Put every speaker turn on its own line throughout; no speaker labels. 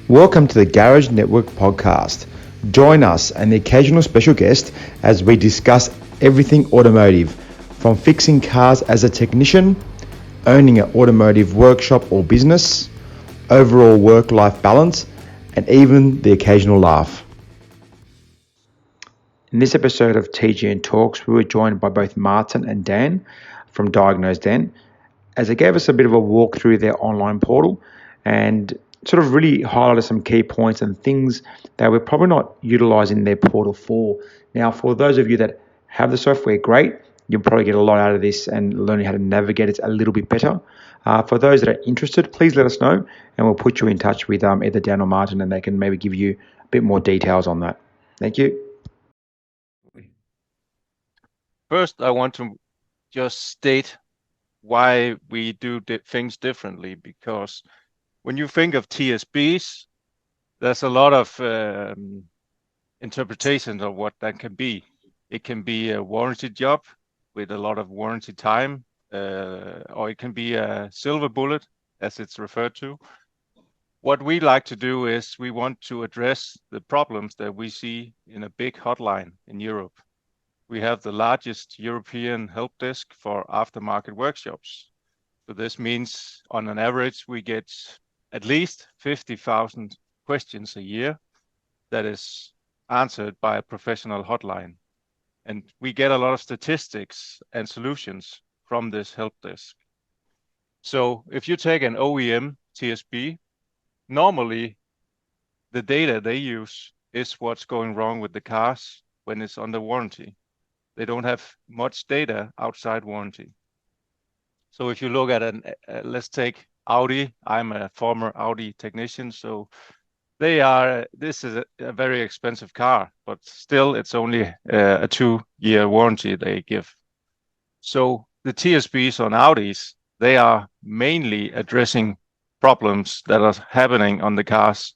Welcome to the Garage Network podcast. Join us and the occasional special guest as we discuss everything automotive, from fixing cars as a technician, owning an automotive workshop or business, overall work-life balance, and even the occasional laugh. In this episode of TGN Talks, we were joined by both Martin and Dan from Diagnose Dan, as they gave us a bit of a walk through their online portal and sort of really highlighted some key points and things that we're probably not utilizing their portal for. Now, for those of you that have the software, great. You'll probably get a lot out of this and learning how to navigate it a little bit better. For those that are interested, please let us know and we'll put you in touch with either Dan or Martin and they can maybe give you a bit more details on that. Thank you.
First, I want to just state why we do things differently, because when you think of TSBs, there's a lot of interpretations of what that can be. It can be a warranty job with a lot of warranty time, or it can be a silver bullet, as it's referred to. What we like to do is we want to address the problems that we see in a big hotline in Europe. We have the largest European help desk for aftermarket workshops. So this means on an average, we get at least 50,000 questions a year that is answered by a professional hotline. And we get a lot of statistics and solutions from this help desk. So if you take an OEM TSB, normally the data they use is what's going wrong with the cars when it's under warranty. They don't have much data outside warranty. So if you look at let's take Audi. I'm a former Audi technician, so this is a very expensive car, but still it's only a 2-year warranty they give. So the TSBs on Audis, they are mainly addressing problems that are happening on the cars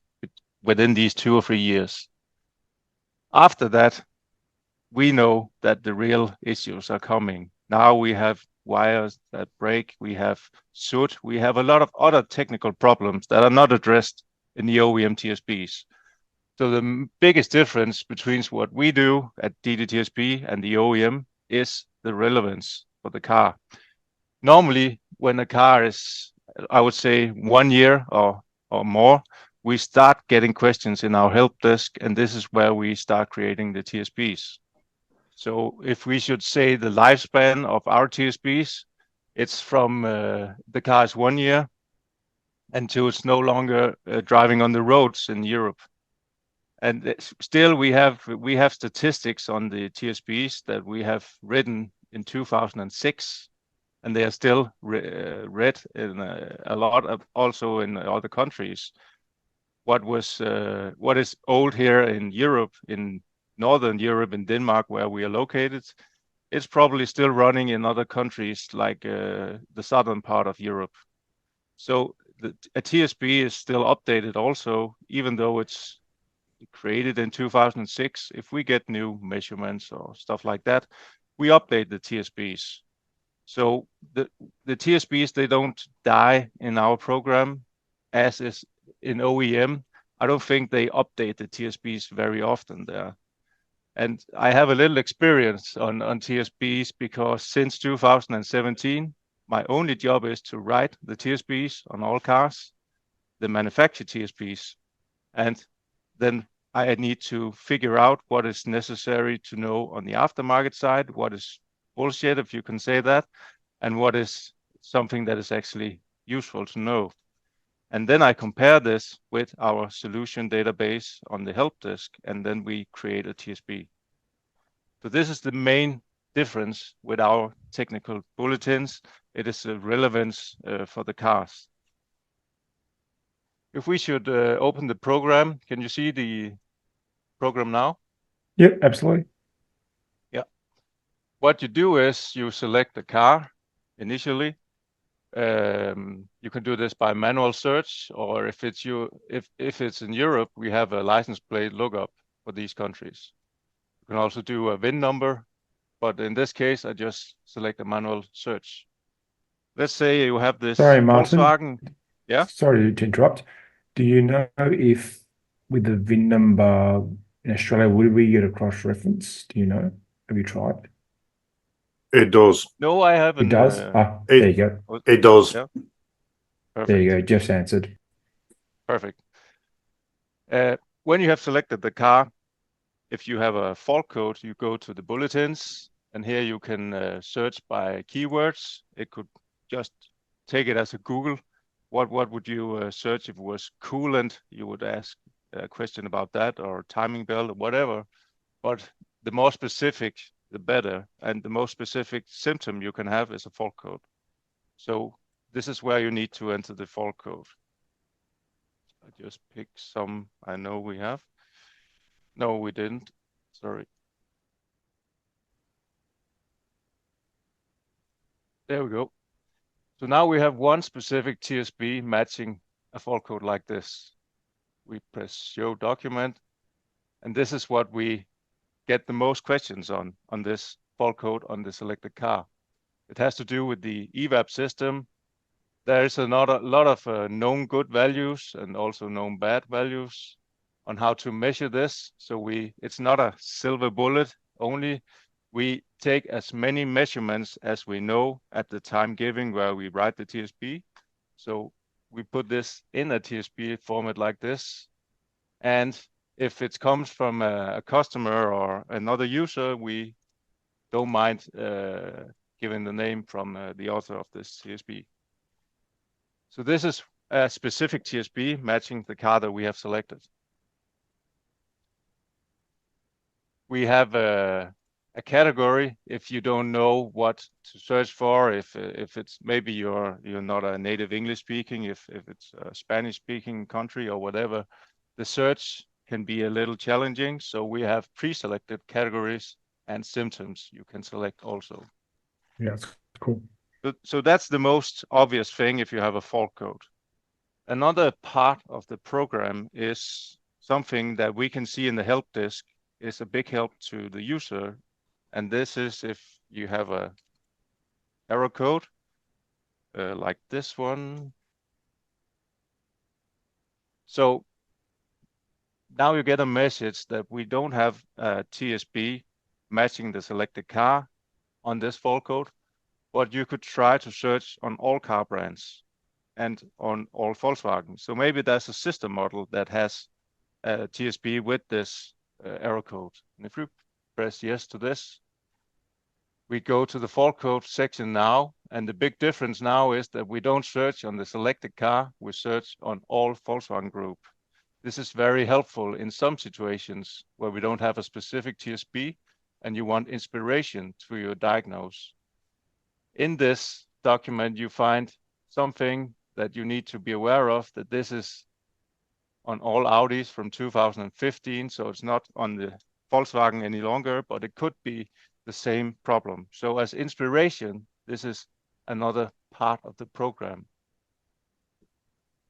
within these 2 or 3 years. After that, we know that the real issues are coming. Now we have wires that break, we have soot, we have a lot of other technical problems that are not addressed in the OEM TSBs. So the biggest difference between what we do at DDTSB and the OEM is the relevance for the car. Normally, when a car is, I would say, 1 year or more, we start getting questions in our help desk, and this is where we start creating the TSBs. So if we should say the lifespan of our TSBs, it's from the car is 1 year until it's no longer driving on the roads in Europe. And still we have statistics on the TSBs that we have written in 2006, and they are still read in a lot of also in other countries. What is old here in Europe, in Northern Europe, in Denmark, where we are located, it's probably still running in other countries like the southern part of Europe. So a TSB is still updated also, even though it's created in 2006. If we get new measurements or stuff like that, we update the TSBs. So the TSBs, they don't die in our program, as is in OEM. I don't think they update the TSBs very often there. And I have a little experience on TSBs, because since 2017, my only job is to write the TSBs on all cars, the manufactured TSBs. And then I need to figure out what is necessary to know on the aftermarket side, what is bullshit, if you can say that, and what is something that is actually useful to know. And then I compare this with our solution database on the help desk, and then we create a TSB. So this is the main difference with our technical bulletins. It is a relevance for the cars. If we should open the program, can you see the program now?
Yep, absolutely.
Yeah. What you do is you select the car initially. You can do this by manual search, or if it's in Europe, we have a license plate lookup for these countries. You can also do a VIN number, but in this case, I just select a manual search. Let's say you have this
Sorry, Martin.
Volkswagen. Yeah.
Sorry to interrupt.
Do you know if with the VIN number in Australia, would we get a cross reference? Do you know? Have you tried?
It does.
No, I
It
haven't.
does. There you go.
It does.
Yeah,
There you
perfect.
go. Jeff's answered.
Perfect. When you have selected the car, if you have a fault code, you go to the bulletins, and here you can search by keywords. It could just take it as a Google. What would you search if it was coolant? You would ask a question about that, or timing belt, or whatever. But the more specific, the better. And the most specific symptom you can have is a fault code. So this is where you need to enter the fault code. I just pick some I know we have. No, we didn't. Sorry. There we go. So now we have one specific TSB matching a fault code like this. We press show document, and this is what we get the most questions on this fault code on the selected car. It has to do with the EVAP system. There is a lot of known good values and also known bad values on how to measure this. So it's not a silver bullet only. We take as many measurements as we know at the time given where we write the TSB. So we put this in a TSB format like this. And if it comes from a customer or another user, we don't mind giving the name from the author of this TSB. So this is a specific TSB matching the car that we have selected. We have a category if you don't know what to search for, if it's maybe you're not a native English speaking, if it's a Spanish speaking country or whatever, the search can be a little challenging. So we have pre-selected categories and symptoms you can select also.
Yeah, that's cool.
So that's the most obvious thing if you have a fault code. Another part of the program is something that we can see in the help desk is a big help to the user. And this is if you have a error code like this one. So now you get a message that we don't have a TSB matching the selected car on this fault code, but you could try to search on all car brands and on all Volkswagen. So maybe there's a system model that has a TSB with this error code. And if you press yes to this, we go to the fault code section now. And the big difference now is that we don't search on the selected car, we search on all Volkswagen group. This is very helpful in some situations where we don't have a specific TSB and you want inspiration to your diagnose. In this document, you find something that you need to be aware of, that this is on all Audis from 2015. So it's not on the Volkswagen any longer, but it could be the same problem. So as inspiration, this is another part of the program.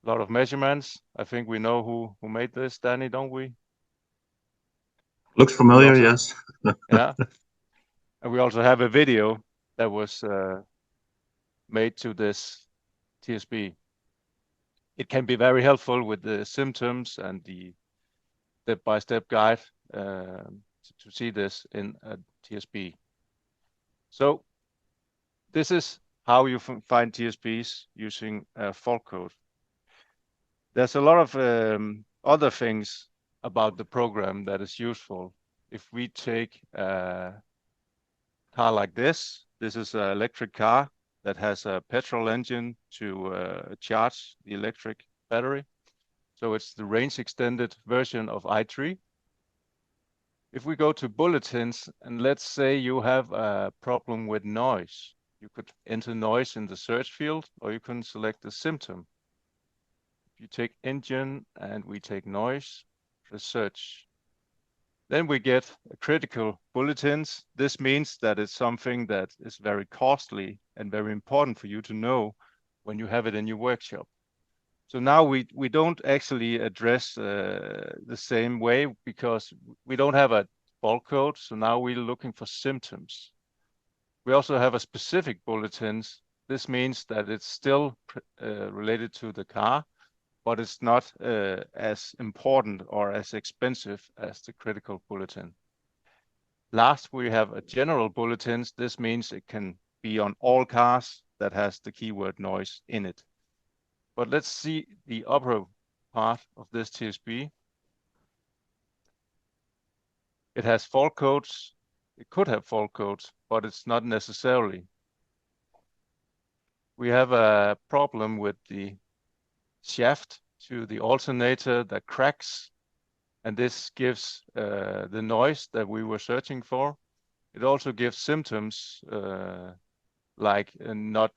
A lot of measurements. I think we know who made this, Danny, don't we?
Looks familiar, yes.
Yeah. And we also have a video that was made to this TSB. It can be very helpful with the symptoms and the step-by-step guide to see this in a TSB. So this is how you find TSBs using a fault code. There's a lot of other things about the program that is useful. If we take a car like this is an electric car that has a petrol engine to charge the electric battery. So it's the range extended version of i3. If we go to bulletins, and let's say you have a problem with noise, you could enter noise in the search field, or you can select the symptom. If you take engine and we take noise, press search. Then we get critical bulletins. This means that it's something that is very costly and very important for you to know when you have it in your workshop. So now we don't actually address the same way because we don't have a fault code. So now we're looking for symptoms. We also have a specific bulletins. This means that it's still related to the car, but it's not as important or as expensive as the critical bulletin. Last, we have a general bulletins. This means it can be on all cars that has the keyword noise in it. But let's see the upper part of this TSB. It has fault codes. It could have fault codes, but it's not necessarily. We have a problem with the shaft to the alternator that cracks, and this gives the noise that we were searching for. It also gives symptoms like not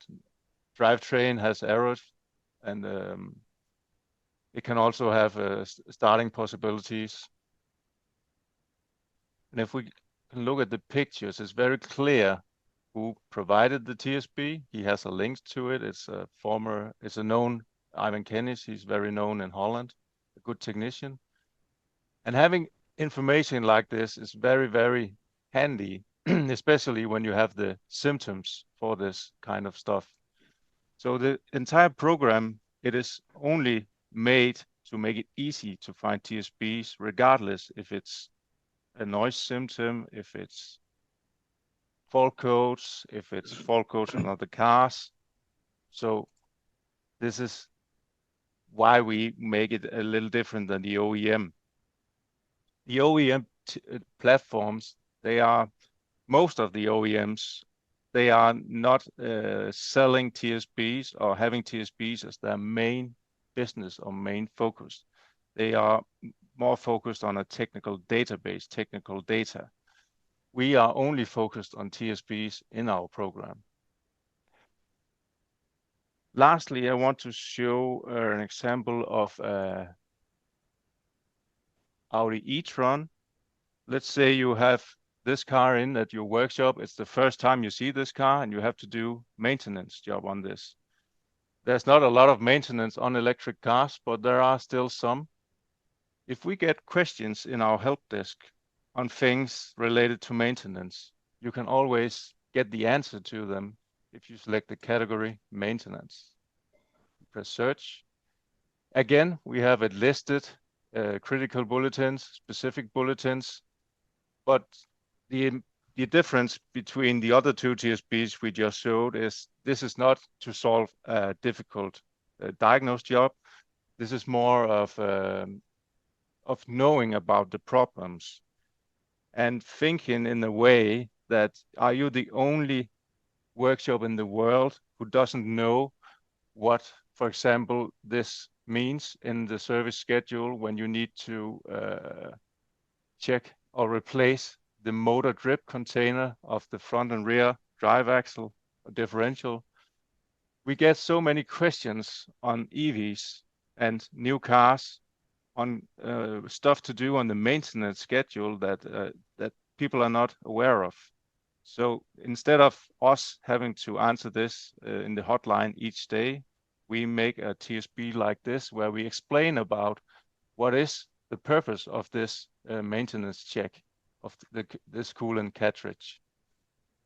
drivetrain has errors, and it can also have starting possibilities. And if we can look at the pictures, it's very clear who provided the TSB. He has a link to it. It's a known Ivan Kennis. He's very known in Holland, a good technician. And having information like this is very, very handy, especially when you have the symptoms for this kind of stuff. So the entire program, it is only made to make it easy to find TSBs, regardless if it's a noise symptom, if it's fault codes, if it's fault codes on other cars. So this is why we make it a little different than the OEM. The OEM platforms, most of the OEMs, they are not selling TSBs or having TSBs as their main business or main focus. They are more focused on a technical database, technical data. We are only focused on TSBs in our program. Lastly, I want to show an example of Audi e-tron. Let's say you have this car in at your workshop. It's the first time you see this car and you have to do maintenance job on this. There's not a lot of maintenance on electric cars, but there are still some. If we get questions in our help desk on things related to maintenance, you can always get the answer to them if you select the category maintenance. Press search. Again, we have it listed, critical bulletins, specific bulletins, but the difference between the other two TSBs we just showed is this is not to solve a difficult diagnose job. This is more of knowing about the problems and thinking in a way that, are you the only workshop in the world who doesn't know what, for example, this means in the service schedule when you need to check or replace the motor grip container of the front and rear drive axle or differential. We get so many questions on EVs and new cars on stuff to do on the maintenance schedule that people are not aware of. So instead of us having to answer this in the hotline each day, we make a TSB like this where we explain about what is the purpose of this maintenance check of this coolant cartridge.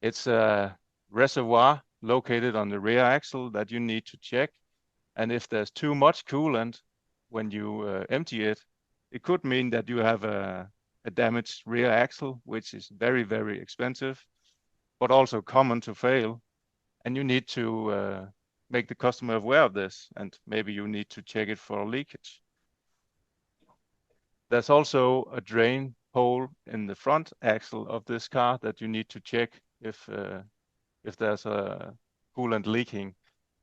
It's a reservoir located on the rear axle that you need to check. And if there's too much coolant when you empty it, it could mean that you have a damaged rear axle, which is very, very expensive, but also common to fail. And you need to make the customer aware of this, and maybe you need to check it for leakage. There's also a drain hole in the front axle of this car that you need to check if there's a coolant leaking.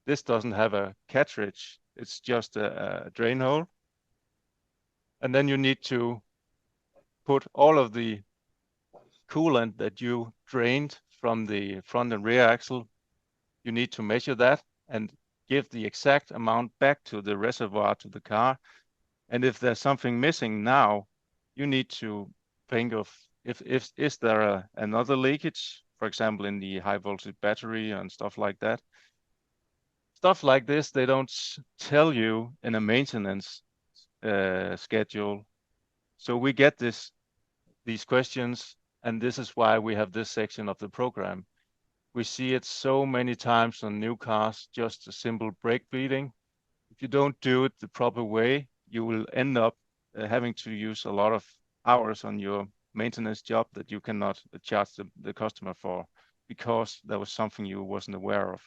This doesn't have a cartridge, it's just a drain hole. And then you need to put all of the coolant that you drained from the front and rear axle. You need to measure that and give the exact amount back to the reservoir to the car. And if there's something missing now, you need to think of is there another leakage, for example, in the high voltage battery and stuff like that. Stuff like this, they don't tell you in a maintenance schedule. So we get these questions, and this is why we have this section of the program. We see it so many times on new cars, just a simple brake bleeding. if you don't do it the proper way, you will end up having to use a lot of hours on your maintenance job that you cannot charge the customer for because there was something you wasn't aware of.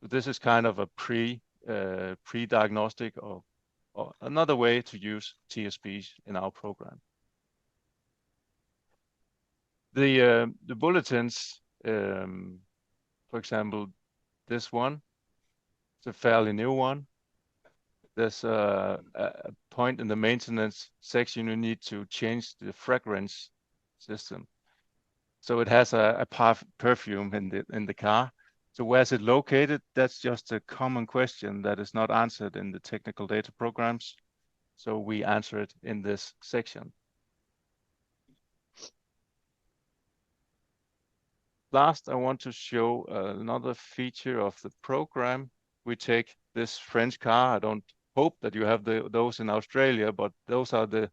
So this is kind of a pre-diagnostic or another way to use TSBs in our program. The bulletins, for example, this one, it's a fairly new one. There's a point in the maintenance section you need to change the fragrance system. So it has a perfume in the car. So where's it located? That's just a common question that is not answered in the technical data programs. So we answer it in this section. Last, I want to show another feature of the program. We take this French car. I don't hope that you have those in Australia, but those are the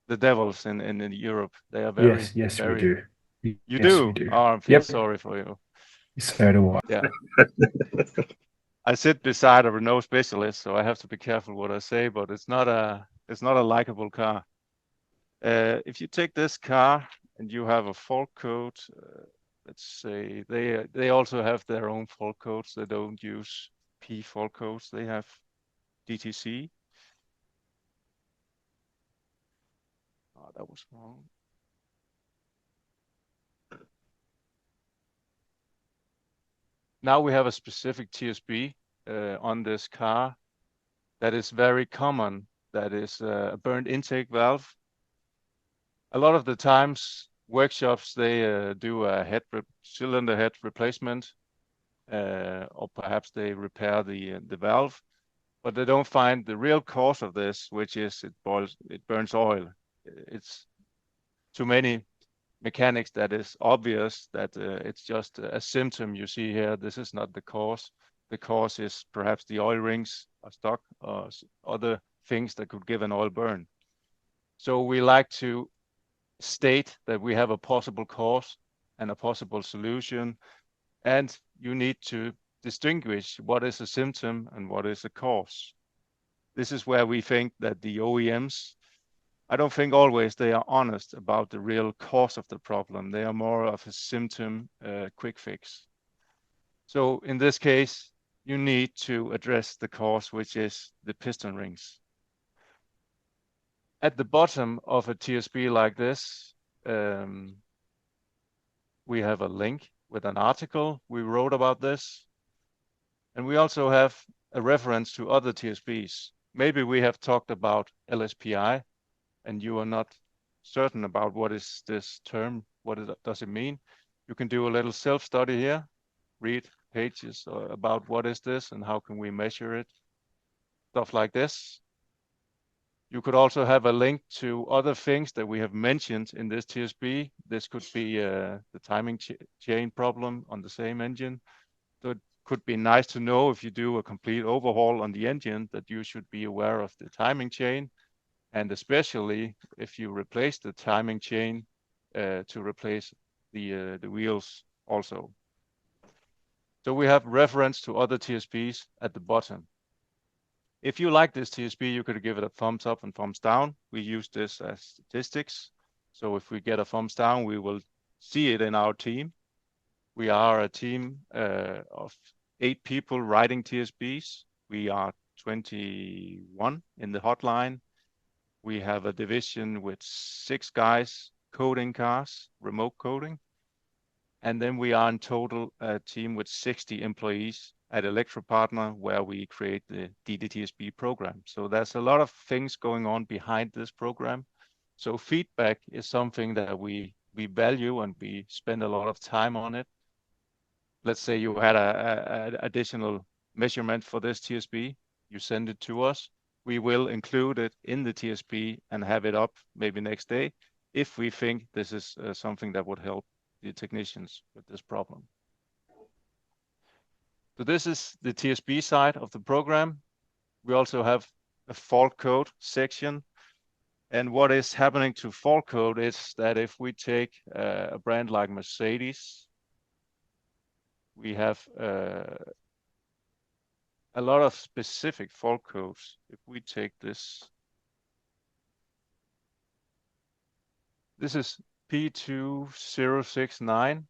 devils in Europe. They are very,
Yes,
very.
we do.
You
Yes,
do?
we do.
Oh, I feel sorry for you.
So do I.
Yeah. I sit beside a Renault specialist, so I have to be careful what I say, but it's not a likable car. If you take this car and you have a fault code, let's say they also have their own fault codes. They don't use P fault codes. They have DTC. Oh, that was wrong. Now we have a specific TSB on this car that is very common. That is a burned intake valve. A lot of the times, workshops, they do a cylinder head replacement, or perhaps they repair the valve, but they don't find the real cause of this, which is it burns oil. It's too many mechanics that is obvious that it's just a symptom you see here. This is not the cause. The cause is perhaps the oil rings are stuck or other things that could give an oil burn. So we like to state that we have a possible cause and a possible solution, and you need to distinguish what is a symptom and what is a cause. This is where we think that the OEMs, I don't think always they are honest about the real cause of the problem. They are more of a symptom quick fix. So in this case, you need to address the cause, which is the piston rings. At the bottom of a TSB like this, we have a link with an article we wrote about this. And we also have a reference to other TSBs. Maybe we have talked about LSPI, and you are not certain about what is this term, does it mean? You can do a little self-study here, read pages about what is this and how can we measure it, stuff like this. You could also have a link to other things that we have mentioned in this TSB. This could be the timing chain problem on the same engine. So it could be nice to know if you do a complete overhaul on the engine that you should be aware of the timing chain, and especially if you replace the timing chain to replace the wheels also. So we have reference to other TSBs at the bottom. If you like this TSB, you could give it a thumbs up and thumbs down. We use this as statistics. So if we get a thumbs down, we will see it in our team. We are a team of 8 people writing TSBs. We are 21 in the hotline. We have a division with 6 guys coding cars, remote coding. And then we are in total a team with 60 employees at Electropartner, where we create the DDTSB program. So there's a lot of things going on behind this program. So feedback is something that we value and we spend a lot of time on it. Let's say you had an additional measurement for this TSB, you send it to us. We will include it in the TSB and have it up maybe next day if we think this is something that would help the technicians with this problem. So this is the TSB side of the program. We also have a fault code section. And what is happening to fault code is that if we take a brand like Mercedes, we have a lot of specific fault codes. If we take this is P2069.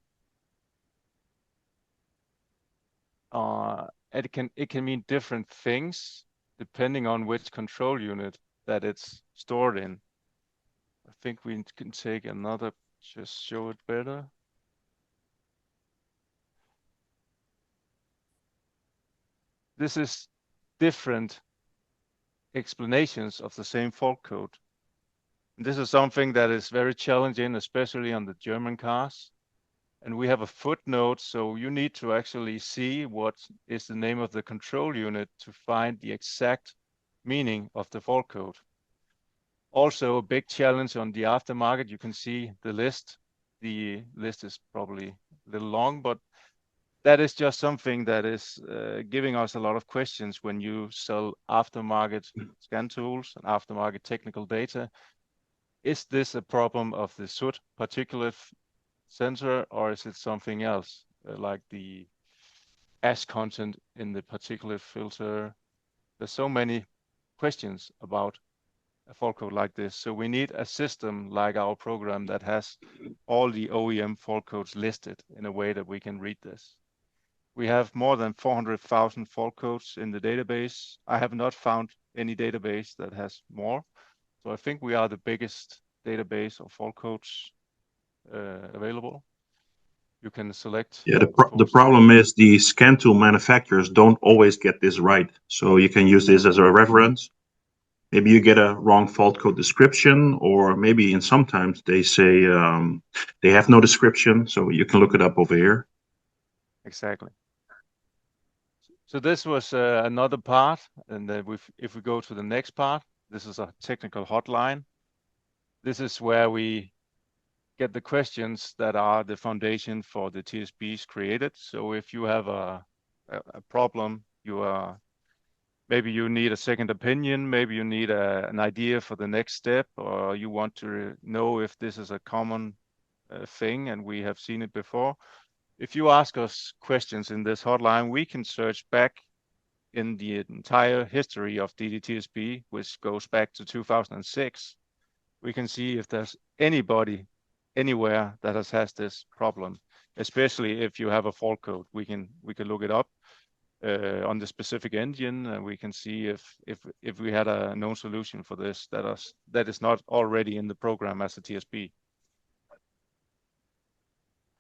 It can mean different things depending on which control unit that it's stored in. I think we can take another, just show it better. This is different explanations of the same fault code. And this is something that is very challenging, especially on the German cars. And we have a footnote, so you need to actually see what is the name of the control unit to find the exact meaning of the fault code. Also, a big challenge on the aftermarket, you can see the list. The list is probably a little long, but that is just something that is giving us a lot of questions when you sell aftermarket scan tools and aftermarket technical data. Is this a problem of the soot particulate sensor, or is it something else, like the ash content in the particulate filter? There's so many questions about a fault code like this. So we need a system like our program that has all the OEM fault codes listed in a way that we can read this. We have more than 400,000 fault codes in the database. I have not found any database that has more. So I think we are the biggest database of fault codes available. You can select.
Yeah, the problem is the scan tool manufacturers don't always get this right. So you can use this as a reference. Maybe you get a wrong fault code description, or maybe in sometimes they say they have no description. So you can look it up over here.
Exactly. So this was another part, and then if we go to the next part, this is a technical hotline. This is where we get the questions that are the foundation for the TSBs created. So if you have a problem, maybe you need a second opinion, maybe you need an idea for the next step, or you want to know if this is a common thing and we have seen it before. If you ask us questions in this hotline, we can search back in the entire history of DDTSB, which goes back to 2006. We can see if there's anybody anywhere that has this problem, especially if you have a fault code. We can look it up on the specific engine, and we can see if we had a known solution for this that is not already in the program as a TSB.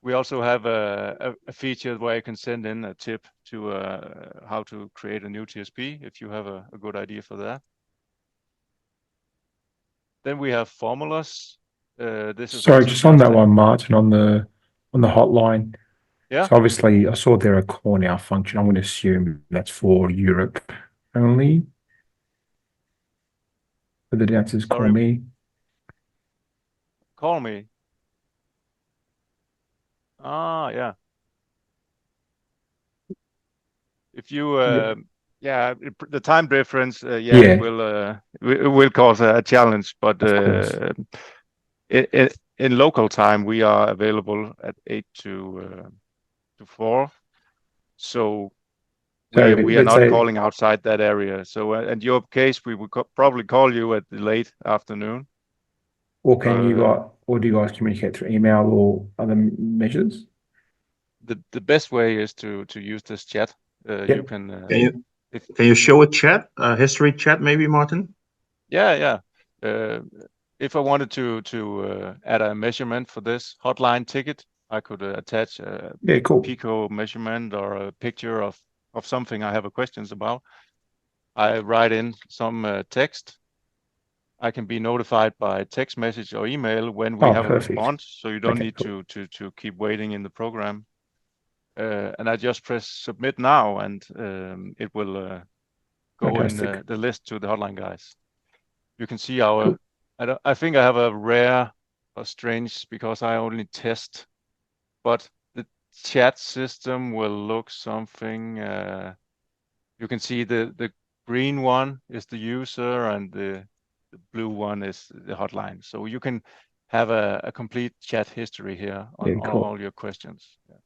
We also have a feature where you can send in a tip to how to create a new TSB if you have a good idea for that. Then we have formulas. This is
Sorry, just on that one, Martin, on the hotline.
Yeah.
So obviously, I saw there a call now function. I'm going to assume that's for Europe only. But the answer is call me.
Call me. Yeah. If you the time difference, it will cause a challenge, but in local time we are available at 8 to 4. So we are not calling outside that area. So in your case, we would probably call you at the late afternoon.
Or do you guys communicate through email or other measures?
The best way is to use this chat. You can.
Can you show a chat, a history chat, maybe, Martin?
Yeah. If I wanted to add a measurement for this hotline ticket, I could attach a Pico measurement or a picture of something I have questions about. I write in some text. I can be notified by text message or email when we have a response, so you don't need to keep waiting in the program. And I just press submit now, and it will go in the list to the hotline guys. You can see our. I think I have a rare or strange because I only test, but the chat system will look something. You can see the green one is the user, and the blue one is the hotline. So you can have a complete chat history here on all your questions. Yeah.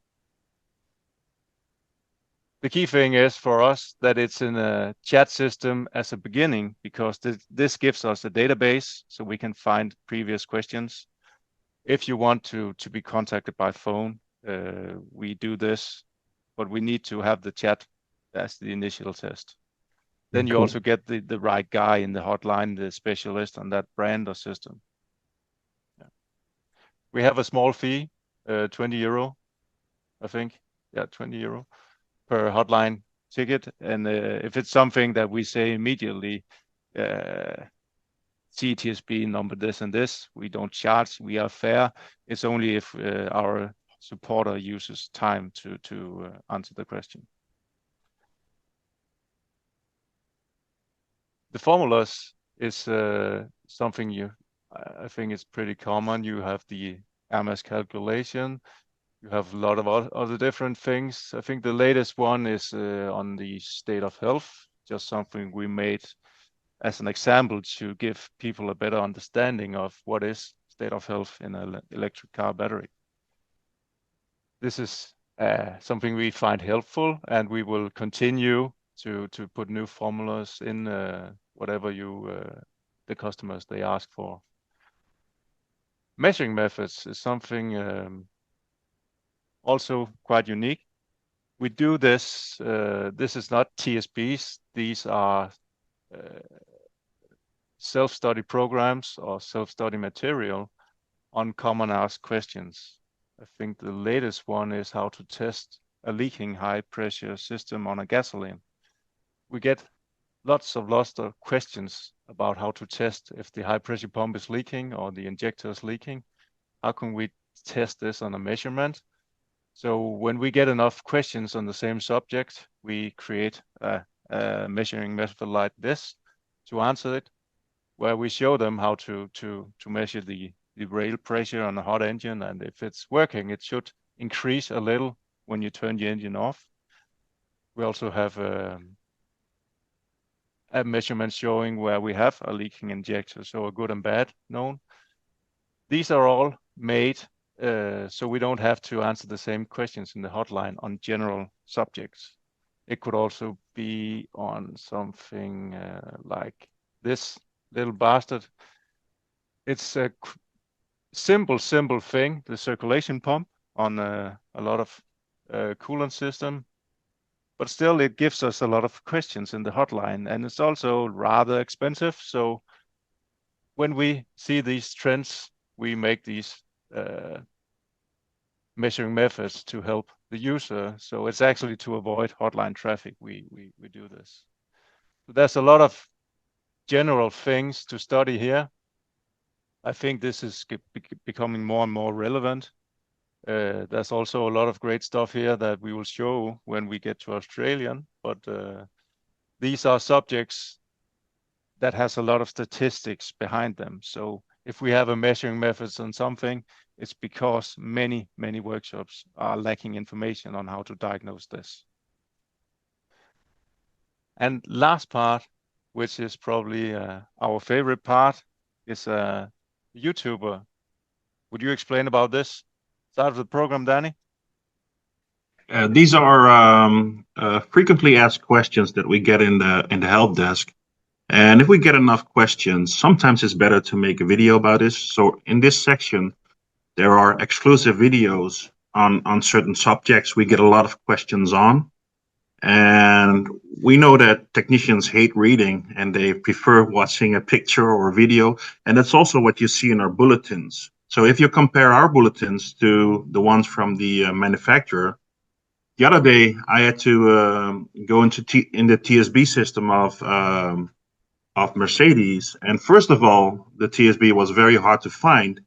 The key thing is for us that it's in a chat system as a beginning, because this gives us a database so we can find previous questions. If you want to be contacted by phone, we do this, but we need to have the chat as the initial test. Then you also get the right guy in the hotline, the specialist on that brand or system. Yeah. We have a small fee, 20 euro, I think. Yeah, 20 euro per hotline ticket. And if it's something that we say immediately, TSB number this and this, we don't charge, we are fair. It's only if our supporter uses time to answer the question. The formulas is something I think it's pretty common. You have the MS calculation. You have a lot of other different things. I think the latest one is on the state of health, just something we made as an example to give people a better understanding of what is state of health in an electric car battery. This is something we find helpful, and we will continue to put new formulas in whatever the customers they ask for. Measuring methods is something also quite unique. We do this. This is not TSBs. These are self-study programs or self-study material on common asked questions. I think the latest one is how to test a leaking high pressure system on a gasoline. We get lots of questions about how to test if the high pressure pump is leaking or the injector is leaking. How can we test this on a measurement? So when we get enough questions on the same subject, we create a measuring method like this to answer it, where we show them how to measure the rail pressure on a hot engine, and if it's working, it should increase a little when you turn the engine off. We also have a measurement showing where we have a leaking injector, so a good and bad known. These are all made so we don't have to answer the same questions in the hotline on general subjects. It could also be on something like this little bastard. It's a simple thing, the circulation pump on a lot of coolant system, but still it gives us a lot of questions in the hotline, and it's also rather expensive. So when we see these trends, we make these measuring methods to help the user. So it's actually to avoid hotline traffic we do this. So there's a lot of general things to study here. I think this is becoming more and more relevant. There's also a lot of great stuff here that we will show when we get to Australian, but these are subjects that has a lot of statistics behind them. So if we have a measuring methods on something, it's because many workshops are lacking information on how to diagnose this. And last part, which is probably our favorite part, is a YouTuber. Would you explain about this? Start of the program, Danny?
These are frequently asked questions that we get in the help desk. And if we get enough questions, sometimes it's better to make a video about this. So in this section, there are exclusive videos on certain subjects we get a lot of questions on. And we know that technicians hate reading and they prefer watching a picture or a video. And that's also what you see in our bulletins. So if you compare our bulletins to the ones from the manufacturer, the other day I had to go into the TSB system of Mercedes. And first of all, the TSB was very hard to find.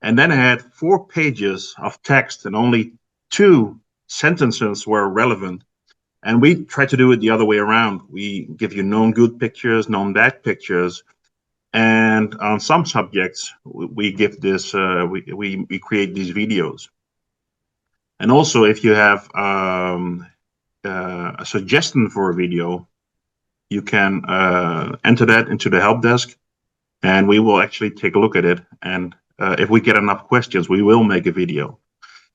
And then I had 4 pages of text and only 2 sentences were relevant. And we try to do it the other way around. We give you known good pictures, known bad pictures. And on some subjects, we give this, we create these videos. And also, if you have a suggestion for a video, you can enter that into the help desk, and we will actually take a look at it. And if we get enough questions, we will make a video.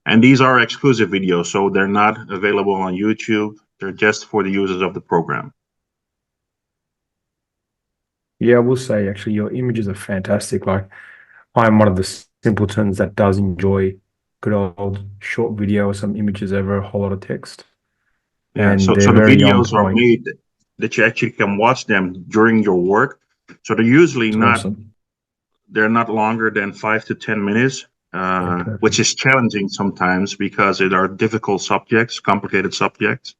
And these are exclusive videos, so they're not available on YouTube. They're just for the users of the program.
Yeah, I will say actually your images are fantastic. Like I'm one of the simpletons that does enjoy good old short video or some images over a whole lot of text.
Yeah,
And
so
they're
the
very on
videos are
point.
made that you actually can watch them during your work. So they're usually
It's
not
awesome.
they're not longer than 5 to 10 minutes,
Yeah,
which
perfect.
is challenging sometimes because it are difficult subjects, complicated subjects.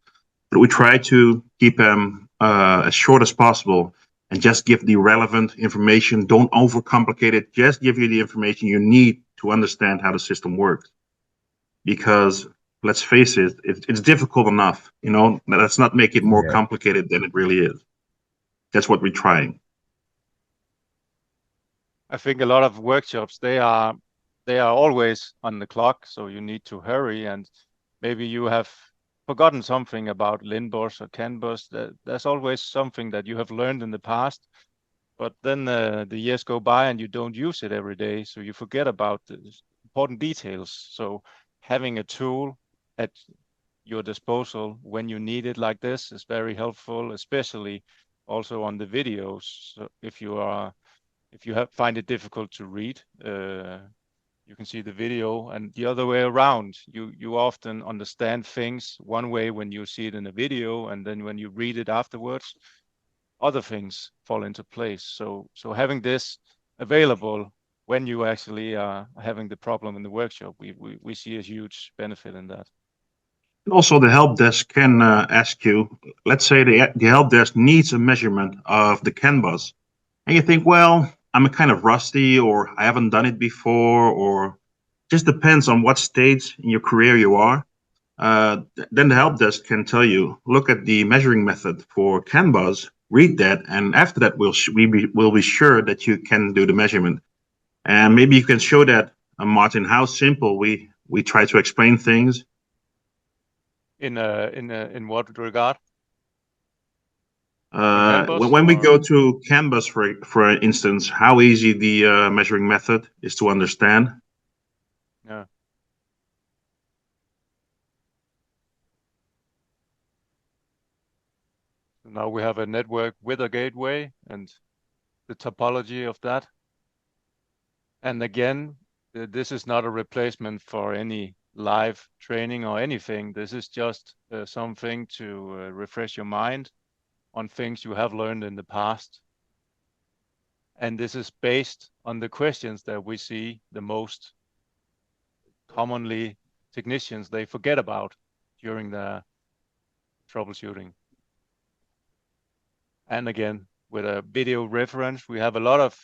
But we try to keep them as short as possible and just give the relevant information. Don't overcomplicate it. Just give you the information you need to understand how the system works. Because let's face it, it's difficult enough. Let's not make it more
Yeah.
complicated than it really is. That's what we're trying.
I think a lot of workshops they are always on the clock, so you need to hurry, and maybe you have forgotten something about Linbus or Canvas. There's always something that you have learned in the past, but then the years go by and you don't use it every day, so you forget about the important details. So having a tool at your disposal when you need it like this is very helpful, especially also on the videos. So if you find it difficult to read, you can see the video, and the other way around. You often understand things one way when you see it in a video, and then when you read it afterwards, other things fall into place. So having this available when you actually are having the problem in the workshop, we see a huge benefit in that.
Also, the help desk can ask you, let's say the help desk needs a measurement of the canvas. And you think, well, I'm kind of rusty, or I haven't done it before, or just depends on what stage in your career you are. Then the help desk can tell you, look at the measuring method for canvas, read that, and after that, we'll be sure that you can do the measurement. And maybe you can show that, Martin, how simple we try to explain things.
In what regard?
When we go to Canvas, for instance, how easy the measuring method is to understand.
Yeah. So now we have a network with a gateway and the topology of that. And again, this is not a replacement for any live training or anything. This is just something to refresh your mind on things you have learned in the past. And this is based on the questions that we see the most commonly technicians they forget about during the troubleshooting. And again, with a video reference, we have a lot of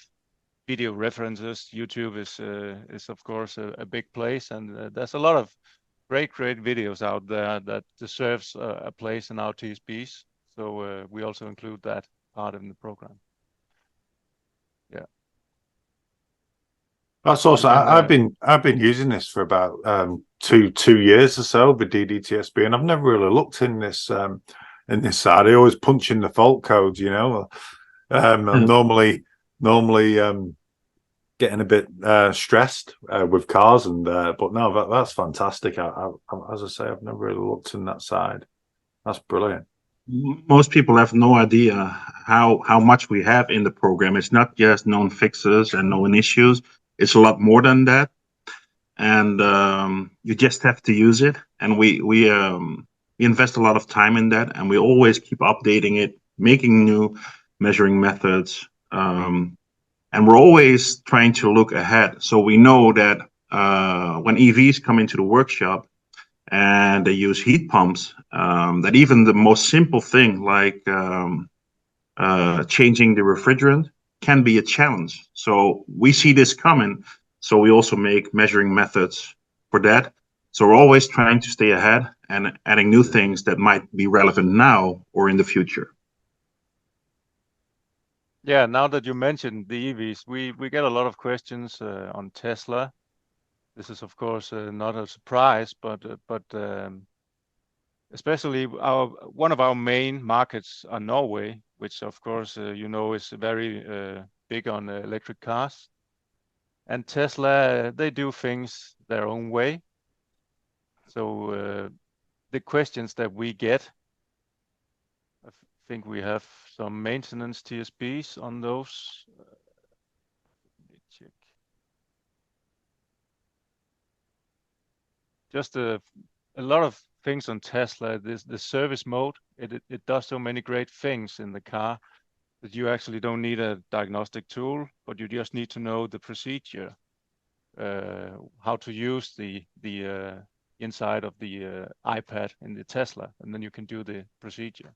video references. YouTube is of course a big place, and there's a lot of great videos out there that deserves a place in our TSBs. So we also include that part in the program. Yeah.
That's awesome. I've been using this for about 2 years or so with DDTSB, and I've never really looked in this side. I always punch in the fault codes, I'm normally getting a bit stressed with cars, and but no, that's fantastic. As I say, I've never really looked in that side. That's brilliant.
Most people have no idea how much we have in the program. It's not just known fixes and known issues. It's a lot more than that, and you just have to use it. And we invest a lot of time in that, and we always keep updating it, making new measuring methods, and we're always trying to look ahead. So we know that when EVs come into the workshop and they use heat pumps, that even the most simple thing like changing the refrigerant can be a challenge. So we see this coming. So we also make measuring methods for that. So we're always trying to stay ahead and adding new things that might be relevant now or in the future.
Yeah, now that you mentioned the EVs, we get a lot of questions on Tesla. This is of course not a surprise, but especially one of our main markets are Norway, which of course is very big on electric cars. And Tesla, they do things their own way. So the questions that we get think we have some maintenance TSBs on those. Let me check. Just a lot of things on Tesla. The service mode, it does so many great things in the car that you actually don't need a diagnostic tool, but you just need to know the procedure, how to use the inside of the iPad in the Tesla, and then you can do the procedure.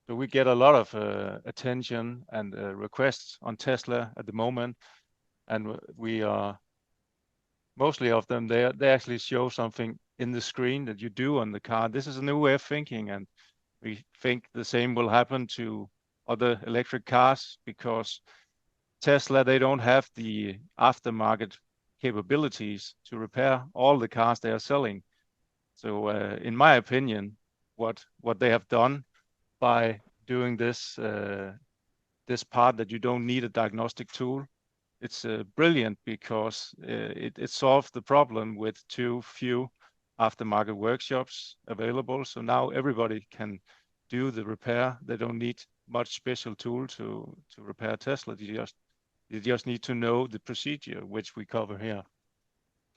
So we get a lot of attention and requests on Tesla at the moment, and we are mostly of them. They actually show something in the screen that you do on the car. This is a new way of thinking, and we think the same will happen to other electric cars, because Tesla, they don't have the aftermarket capabilities to repair all the cars they are selling. So in my opinion, what they have done by doing this this part that you don't need a diagnostic tool, it's brilliant, because it solved the problem with too few aftermarket workshops available. So now everybody can do the repair. They don't need much special tool to repair Tesla. You just need to know the procedure, which we cover here.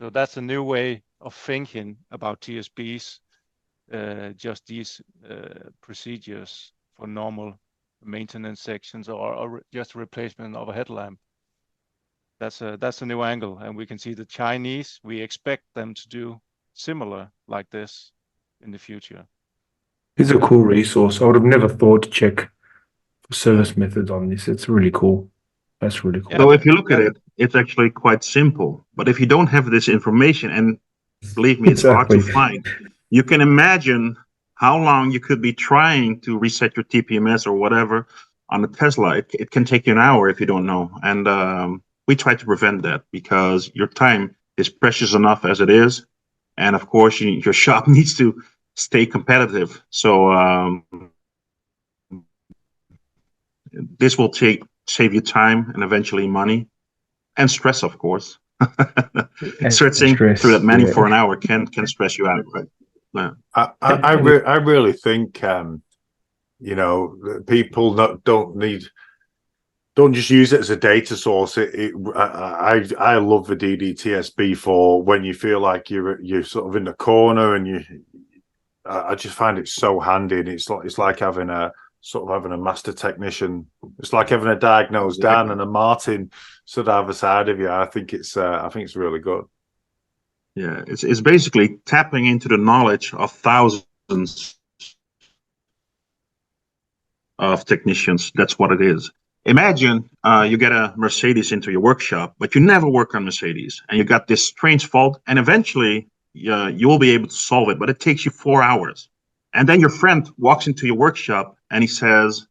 So that's a new way of thinking about TSBs, just these procedures for normal maintenance sections, or just a replacement of a headlamp. That's a new angle, and we can see the Chinese, we expect them to do similar like this in the future.
It's a cool resource. I would have never thought to check for service methods on this. It's really cool. That's really cool.
So if you look at it, it's actually quite simple. But if you don't have this information, and believe me, it's hard to find, you can imagine how long you could be trying to reset your TPMS or whatever on a Tesla. It can take you an hour if you don't know. And we try to prevent that, because your time is precious enough as it is. And of course, your shop needs to stay competitive. So this will save you time and eventually money and stress, of course. Searching through that menu for an hour can stress you out, right? Yeah.
I really think people don't just use it as a data source. I love the DDTSB for when you feel like you're sort of in the corner, and I just find it so handy. And it's like having a master technician. It's like having a Diagnose Dan and a Martin sort of either side of you. I think it's really good.
Yeah, it's basically tapping into the knowledge of thousands of technicians. That's what it is. Imagine you get a Mercedes into your workshop, but you never work on Mercedes, and you got this strange fault, and eventually you will be able to solve it, but it takes you 4 hours. And then your friend walks into your workshop and he says,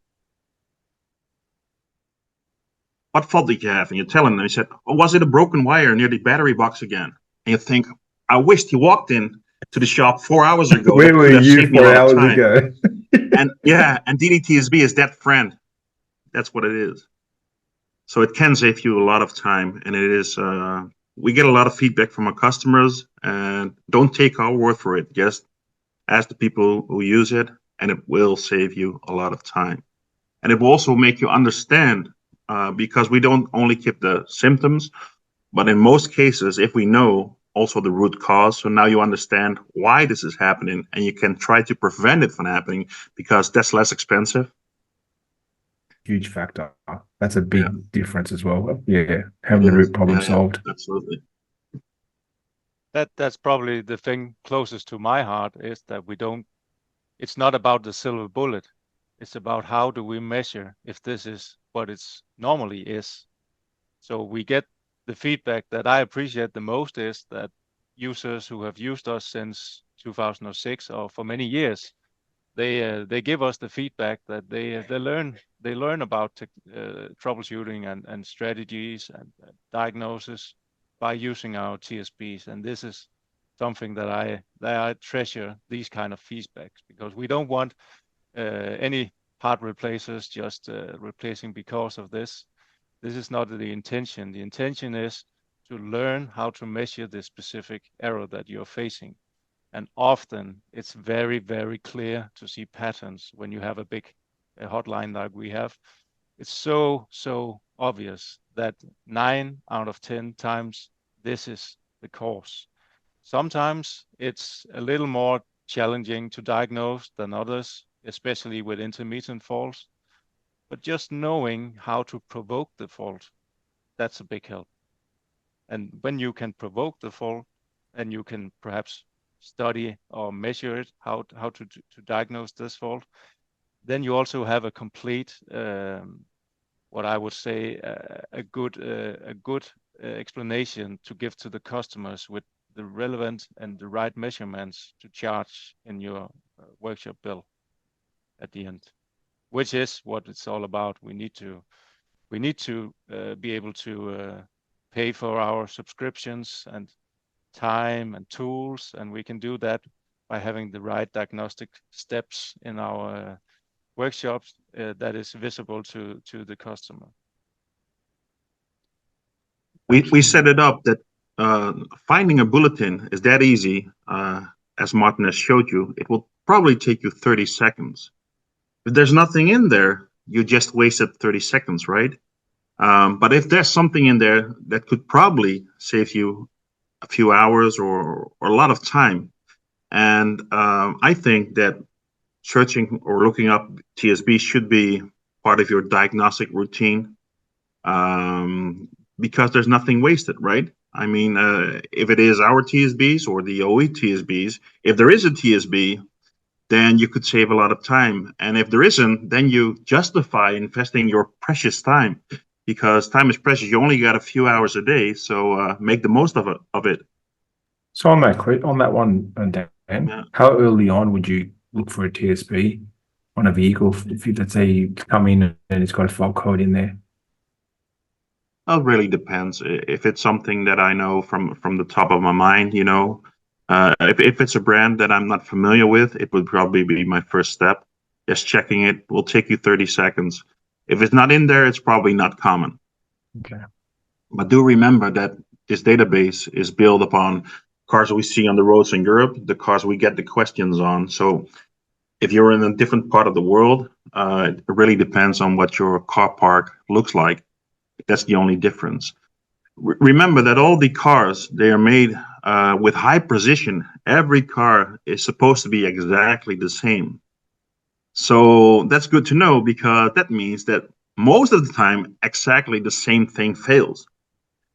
"What fault did you have?" And you tell him, and he said, "Oh, was it a broken wire near the battery box again?" And you think, I wished he walked in to the shop 4 hours ago.
Where were you 4 hours
time.
ago?
And DDTSB is that friend. That's what it is. So it can save you a lot of time, and it is. We get a lot of feedback from our customers, and don't take our word for it. Just ask the people who use it, and it will save you a lot of time. And it will also make you understand, because we don't only keep the symptoms, but in most cases, if we know also the root cause, so now you understand why this is happening, and you can try to prevent it from happening, because that's less expensive.
Huge factor. That's a big difference as well. Yeah, having the root problem solved.
Absolutely.
That's probably the thing closest to my heart, is that it's not about the silver bullet. It's about how do we measure if this is what it's normally is. So we get the feedback that I appreciate the most, is that users who have used us since 2006 or for many years, they give us the feedback that they learn about troubleshooting and strategies and diagnosis by using our TSBs. And this is something that I treasure, these kind of feedbacks, because we don't want any part replacers just replacing because of this. This is not the intention. The intention is to learn how to measure the specific error that you're facing. And often it's very, very clear to see patterns when you have a big a hotline like we have, it's so obvious that 9 out of 10 times this is the cause. Sometimes it's a little more challenging to diagnose than others, especially with intermittent faults. But just knowing how to provoke the fault, that's a big help. And when you can provoke the fault, and you can perhaps study or measure it, how to diagnose this fault, then you also have a complete, what I would say, a good explanation to give to the customers with the relevant and the right measurements to charge in your workshop bill at the end, which is what it's all about. We need to be able to pay for our subscriptions and time and tools, and we can do that by having the right diagnostic steps in our workshops that is visible to the customer.
We set it up that finding a bulletin is that easy. As Martin has showed you, it will probably take you 30 seconds. If there's nothing in there, you just wasted 30 seconds, right? But if there's something in there that could probably save you a few hours or a lot of time. And I think that searching or looking up TSB should be part of your diagnostic routine, because there's nothing wasted, right? I mean, if it is our TSBs or the OE TSBs, if there is a TSB, then you could save a lot of time. And if there isn't, then you justify investing your precious time, because time is precious. You only got a few hours a day, so make the most of it.
So on that one, Dan,
Yeah.
how early on would you look for a TSB on a vehicle? If you, let's say you come in and it's got a fault code in there.
Well, it really depends. If it's something that I know from the top of my mind, you know, if it's a brand that I'm not familiar with, it would probably be my first step. Just checking it will take you 30 seconds. If it's not in there, it's probably not common.
Okay.
But do remember that this database is built upon cars we see on the roads in Europe, the cars we get the questions on. So if you're in a different part of the world, it really depends on what your car park looks like. That's the only difference. Remember that all the cars, they are made with high precision. Every car is supposed to be exactly the same. So that's good to know, because that means that most of the time, exactly the same thing fails.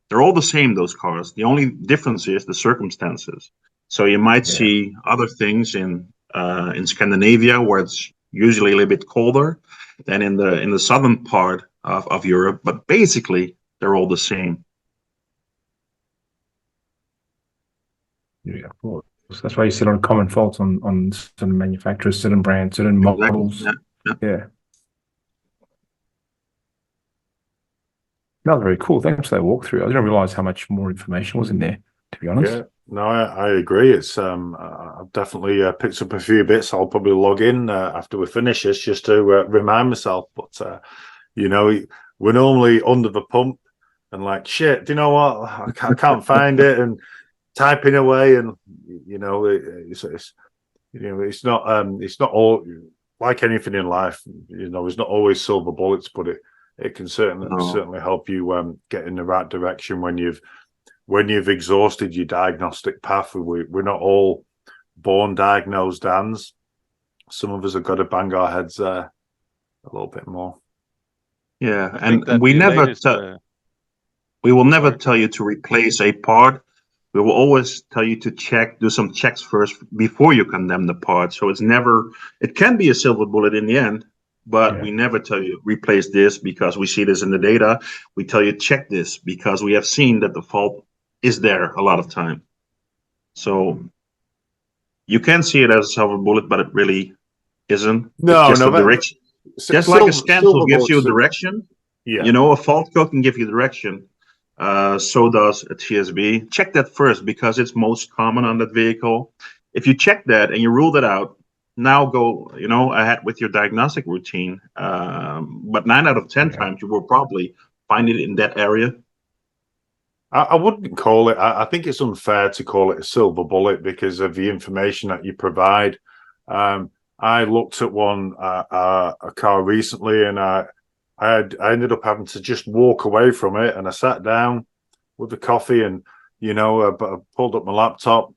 They're all the same, those cars. The only difference is the circumstances. So you might see other things in Scandinavia, where it's usually a little bit colder than in the southern part of Europe, but basically they're all the same.
Yeah, of course. That's why you sit on common faults on certain manufacturers, certain brands, certain models. Yeah. That was very cool. Thanks for that walkthrough. I didn't realize how much more information was in there, to be honest.
Yeah, no, I agree. It's I've definitely picked up a few bits. I'll probably log in after we finish this just to remind myself. But you know, we're normally under the pump and like, shit, do you know what? I can't find it, and typing away, and you know, it's not all like anything in life. You know, it's not always silver bullets, but it can certainly help you get in the right direction when you've exhausted your diagnostic path. We're not all born diagnosed Dans. Some of us have got to bang our heads a little bit more.
Yeah, and we will never tell you to replace a part. We will always tell you to do some checks first before you condemn the part. So it can be a silver bullet in the end, but we never tell you replace this because we see this in the data. We tell you check this because we have seen that the fault is there a lot of time. So you can see it as a silver bullet, but it really isn't.
No,
it's just a direction. Just like a scan tool gives you a direction, you know, a fault code can give you direction. So does a TSB. Check that first because it's most common on that vehicle. If you check that and you rule that out, now go, you know, ahead with your diagnostic routine. But 9 out of 10 times you will probably find it in that area.
I wouldn't call it. I think it's unfair to call it a silver bullet because of the information that you provide. I I looked at a car recently, and I ended up having to just walk away from it, and I sat down with the coffee, and I pulled up my laptop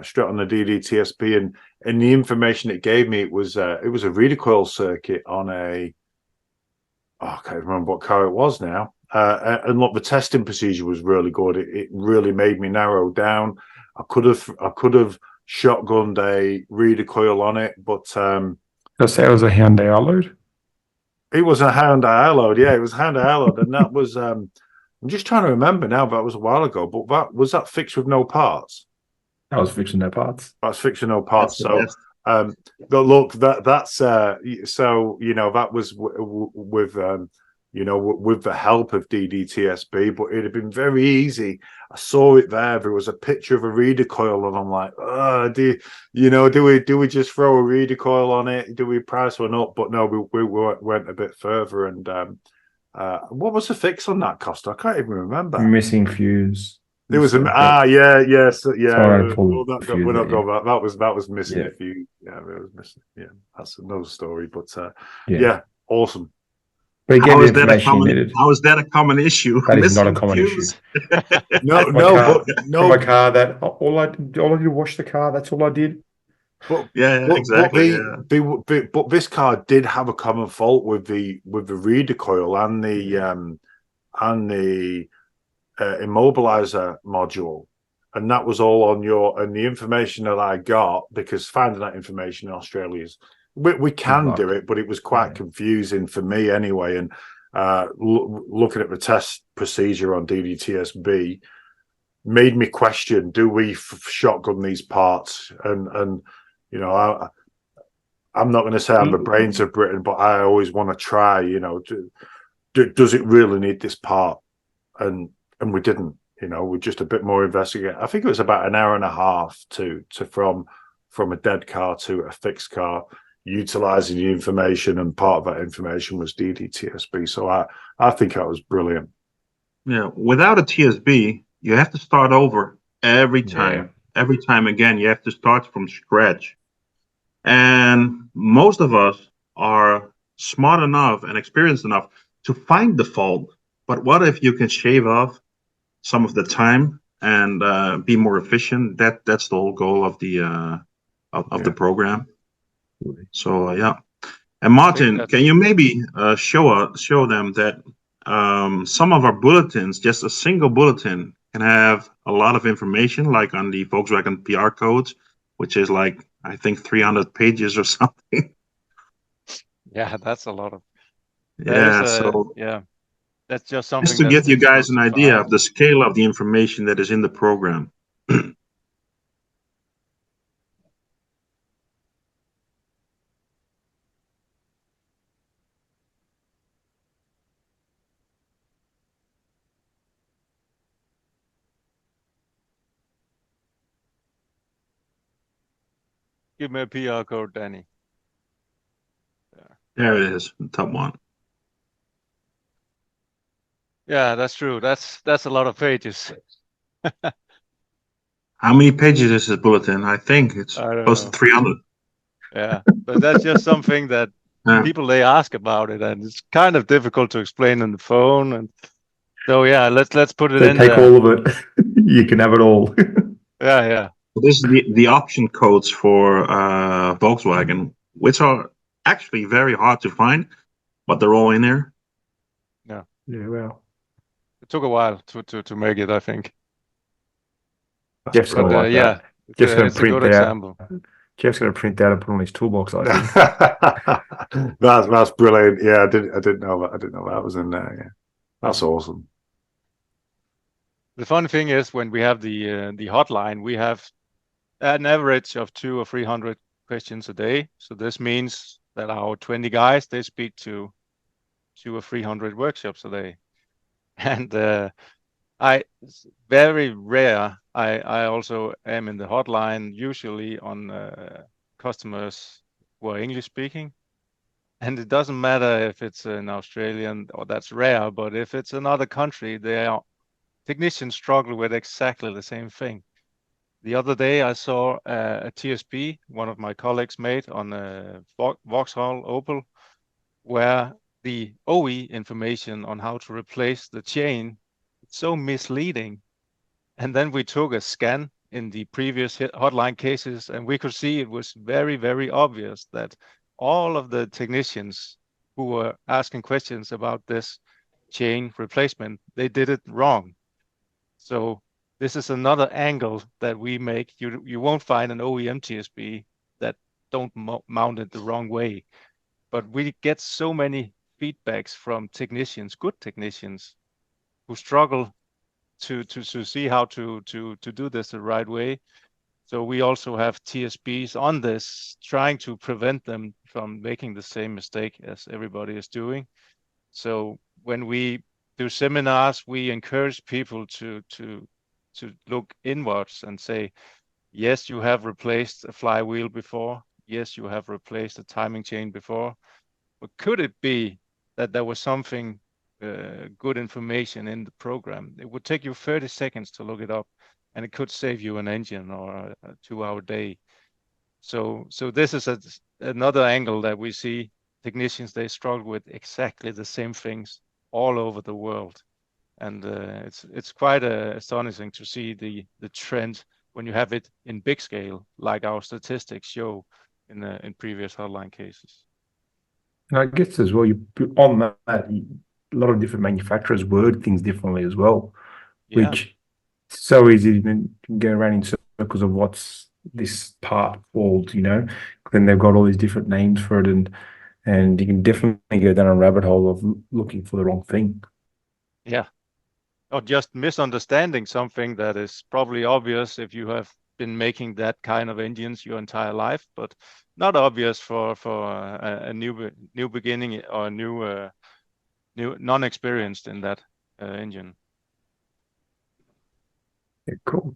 straight on the DD-TSB, and the information it gave me, it was a recoil circuit on I can't remember what car it was now. And look, the testing procedure was really good. It really made me narrow down. I could have shotgunned a recoil on it, but
I say it was a Hyundai Alloy.
it was a Hyundai Alloy. Yeah, it was a Hyundai Alloy, and that was. I'm just trying to remember now. That was a while ago. But that fixed with no parts?
I was fixing their parts.
That's fixing no parts.
That's
But look, that's so that was with with the help of DD-TSB, but it'd have been very easy. I saw it there. There was a picture of a recoil, and I'm like, do we just throw a recoil on it? Do we price one up? But no, we went a bit further. And what was the fix on that, Costa? I can't even remember.
Missing fuse.
There was We're not going back. That was missing a few. Yeah, it was missing. Yeah, that's another story. But yeah, awesome.
But
how is that a common issue?
That is not a common issue. From a car that all I did was wash the car. That's all I did.
But
exactly.
But this car did have a common fault with the recoil and the immobilizer module, and that was all on and the information that I got, because finding that information in Australia is we can do it, but it was quite confusing for me anyway. And looking at the test procedure on DD-TSB made me question: do we shotgun these parts? And I'm not going to say I'm the brains of Britain, but I always want to try. Does it really need this part? And we didn't. We're just a bit more investigating. I think it was about an hour and a half from a dead car to a fixed car, utilizing the information, and part of that information was DD-TSB. So I think that was brilliant.
Yeah, without a TSB, you have to start over every time. Yeah. Every time again, you have to start from scratch. And most of us are smart enough and experienced enough to find the fault. But what if you can shave off some of the time and be more efficient? That's the whole goal of the the program. So yeah. And Martin, can you maybe show them that some of our bulletins, just a single bulletin, can have a lot of information, like on the Volkswagen PR codes, which is like, I think 300 pages or something.
Yeah, that's a lot of.
Yeah,
that's just something.
Just to give you guys an idea of the scale of the information that is in the program.
Give me a PR code, Danny.
There it is, the top one.
Yeah, that's true. That's a lot of pages.
How many pages is this bulletin? I think it's close to 300.
Yeah, but that's just something that people, they ask about it, and it's kind of difficult to explain on the phone. And so yeah, let's put it in
there. Take all of it. You can have it all.
Yeah.
This is the option codes for Volkswagen, which are actually very hard to find, but they're all in there.
Yeah.
Yeah. Well,
it took a while to make it, I think.
Jeff's gonna Jeff's gonna print that.
Example.
Jeff's gonna print that and put on his toolbox. I think.
That's brilliant. Yeah, I didn't know that. I didn't know that was in there. Yeah, that's awesome.
The funny thing is, when we have the hotline, we have an average of 200 or 300 questions a day. So this means that our 20 guys, they speak to 200 or 300 workshops a day. And it's very rare. I also am in the hotline, usually on customers who are English speaking. And it doesn't matter if it's an Australian, or that's rare, but if it's another country, technicians struggle with exactly the same thing. The other day I saw a TSB one of my colleagues made on a Vauxhall Opel, where the OE information on how to replace the chain is so misleading. And then we took a scan in the previous hotline cases, and we could see it was very, very obvious that all of the technicians who were asking questions about this chain replacement, they did it wrong. So this is another angle that we make. You won't find an OEM TSB that don't mount it the wrong way. But we get so many feedbacks from technicians, good technicians, who struggle to see how to do this the right way. So we also have TSBs on this, trying to prevent them from making the same mistake as everybody is doing. So when we do seminars, we encourage people to look inwards and say, yes, you have replaced a flywheel before. Yes, you have replaced a timing chain before. But could it be that there was something good information in the program? It would take you 30 seconds to look it up, and it could save you an engine or a 2-hour day. So this is another angle that we see technicians, they struggle with exactly the same things all over the world. And it's quite astonishing to see the trend when you have it in big scale, like our statistics show in previous hotline cases.
And I guess as well, on that, a lot of different manufacturers word things differently as well,
Yeah.
which so easy to go around in circles of what's this part called, Then they've got all these different names for it, and you can definitely go down a rabbit hole of looking for the wrong thing.
Yeah. Or just misunderstanding something that is probably obvious if you have been making that kind of engines your entire life, but not obvious for a new beginning or new non-experienced in that engine.
Yeah, cool.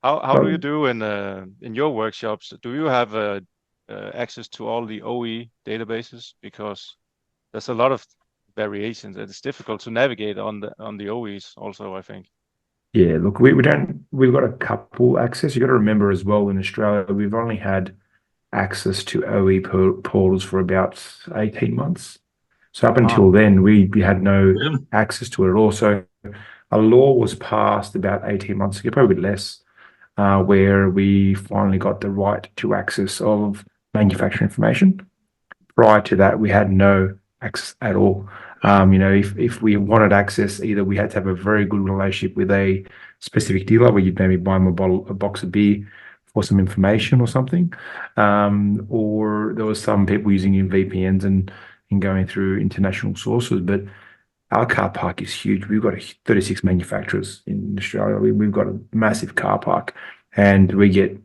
How do you do in your workshops? Do you have access to all the OE databases? Because there's a lot of variations, and it's difficult to navigate on the OEs also, I think.
Yeah, look, we've got a couple access. You got to remember as well, in Australia, we've only had access to OE portals for about 18 months. So up until then, we had no access to it at all. So a law was passed about 18 months ago, probably a bit less, where we finally got the right to access of manufacturer information. Prior to that, we had no access at all. If we wanted access, either we had to have a very good relationship with a specific dealer where you'd maybe buy them a box of beer for some information or something, or there was some people using VPNs and going through international sources. But our car park is huge. We've got 36 manufacturers in Australia. We've got a massive car park, and we get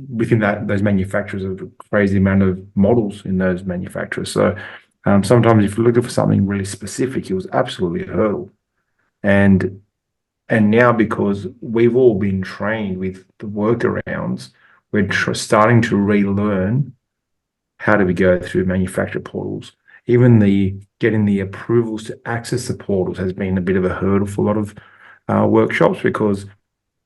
within those manufacturers a crazy amount of models in those manufacturers. So sometimes if you're looking for something really specific, it was absolutely a hurdle. And now, because we've all been trained with the workarounds, we're starting to relearn how do we go through manufacturer portals. Even getting the approvals to access the portals has been a bit of a hurdle for a lot of workshops, because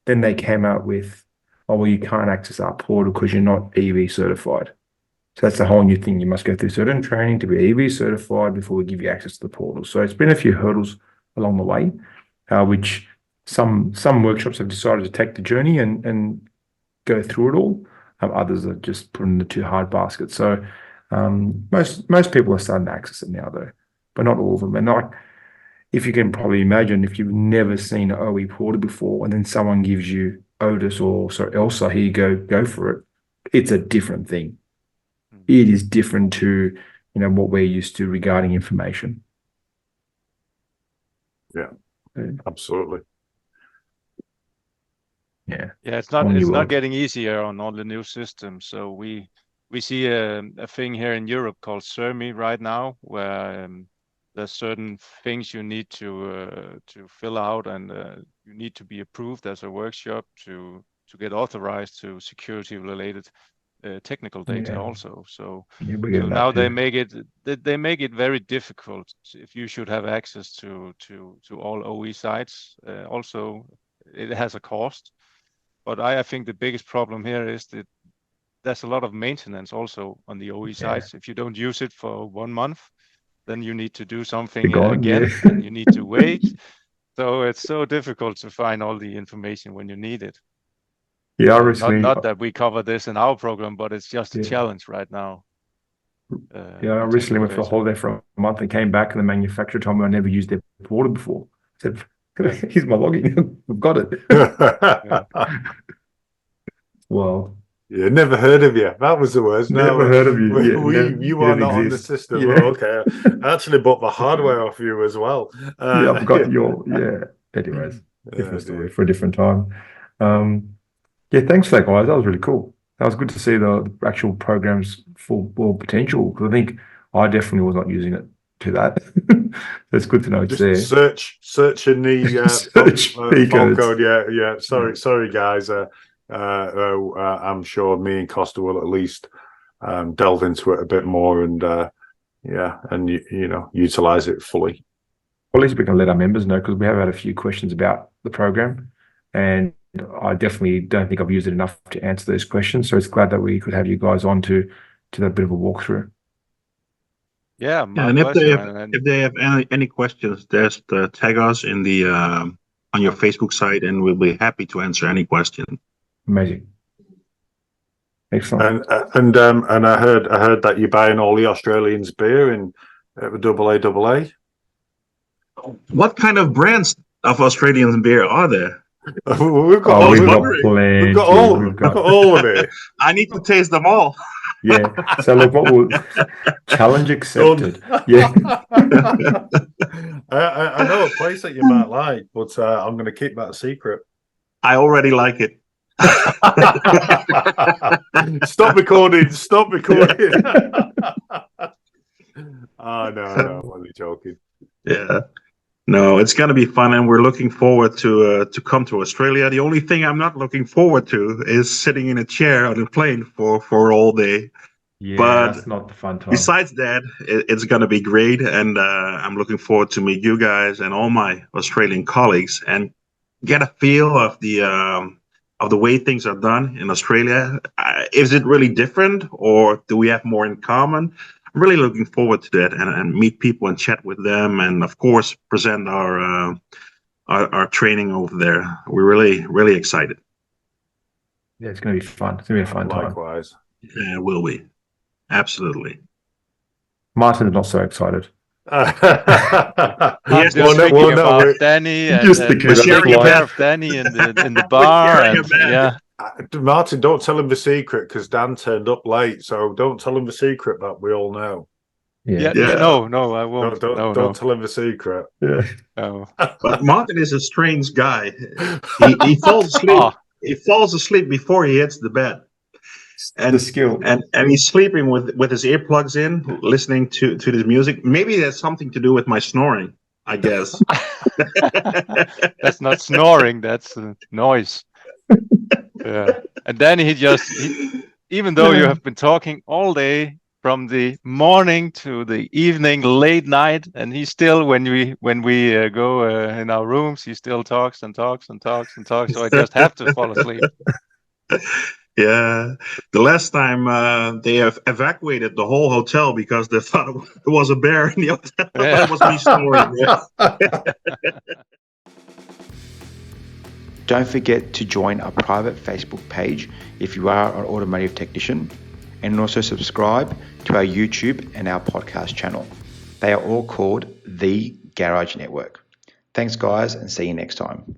then they came out with, oh, well, you can't access our portal because you're not EV certified. So that's a whole new thing. You must go through certain training to be EV certified before we give you access to the portal. So it's been a few hurdles along the way, which some workshops have decided to take the journey and go through it all. Others are just put in the too hard basket. So most people are starting to access it now, though, but not all of them. And if you can probably imagine, if you've never seen an OE portal before, and then someone gives you Otis or Elsa, here you go for it. It's a different thing. It is different to what we're used to regarding information.
Yeah, absolutely.
Yeah,
it's not getting easier on all the new systems. So we see a thing here in Europe called CERMI right now, where there's certain things you need to fill out, and you need to be approved as a workshop to get authorized to security related technical data also. So now they make it very difficult if you should have access to all OE sites. Also, it has a cost. But I think the biggest problem here is that there's a lot of maintenance also on the OE sides. If you don't use it for 1 month, then you need to do something again, and you need to wait. So it's so difficult to find all the information when you need it.
Yeah, obviously.
Not that we cover this in our program, but it's just a challenge right now.
I recently went for a holiday for a month and came back, and the manufacturer told me I never used their portal before. I said, here's my login. We've got it. Well,
yeah, never heard of you. That was the worst.
Never heard of you.
You are not on the system.
Yeah.
Oh, okay. I actually bought the hardware off you as well.
Yeah, I've got your. Anyways, different story for a different time. Thanks for that, guys. That was really cool. That was good to see the actual program's full potential, because I think I definitely was not using it to that. It's good to know it's there.
Search in the fault code. Yeah. Sorry, guys. I'm sure me and Costa will at least delve into it a bit more and utilize it fully.
Well, at least we can let our members know, because we have had a few questions about the program, and I definitely don't think I've used it enough to answer those questions. So it's glad that we could have you guys on to that bit of a walkthrough.
Yeah,
and if they have any questions, just tag us in the on your Facebook site, and we'll be happy to answer any question.
Amazing, excellent.
And I heard that you're buying all the Australians beer in AA.
What kind of brands of Australian beer are there?
We've got all of it.
I need to taste them all.
Yeah. So look, what will challenge accepted? Yeah.
I know a place that you might like, but I'm going to keep that a secret.
I already like it.
Stop recording. Oh no, I'm only joking.
Yeah. No, it's going to be fun, and we're looking forward to come to Australia. The only thing I'm not looking forward to is sitting in a chair on a plane for all day.
Yeah,
but
that's not the fun time.
Besides that, it's going to be great, and I'm looking forward to meet you guys and all my Australian colleagues and get a feel of the way things are done in Australia. Is it really different, or do we have more in common? I'm really looking forward to that and meet people and chat with them, and of course present our training over there. We're really excited.
Yeah, it's going to be fun. It's going to be a fun time.
Likewise.
Yeah, it will be. Absolutely.
Martin's not so excited.
I'm just thinking about Danny and sharing of Danny in the bar. And,
Martin, don't tell him the secret, because Dan turned up late. So don't tell him the secret that we all know.
Yeah. No, I won't.
Don't tell him the secret.
Yeah.
No.
But Martin is a strange guy. He falls asleep. He falls asleep before he hits the bed. And
the skill.
And he's sleeping with his earplugs in, listening to the music. Maybe there's something to do with my snoring, I guess.
That's not snoring, that's noise. Yeah. And then even though you have been talking all day from the morning to the evening, late night, and he still, when we go in our rooms, he still talks and talks and talks and talks. So I just have to fall asleep.
Yeah, the last time they have evacuated the whole hotel because they thought it was a bear in the hotel. That was me snoring.
Don't forget to join our private Facebook page if you are an automotive technician, and also subscribe to our YouTube and our podcast channel. They are all called The Garage Network. Thanks, guys, and see you next time.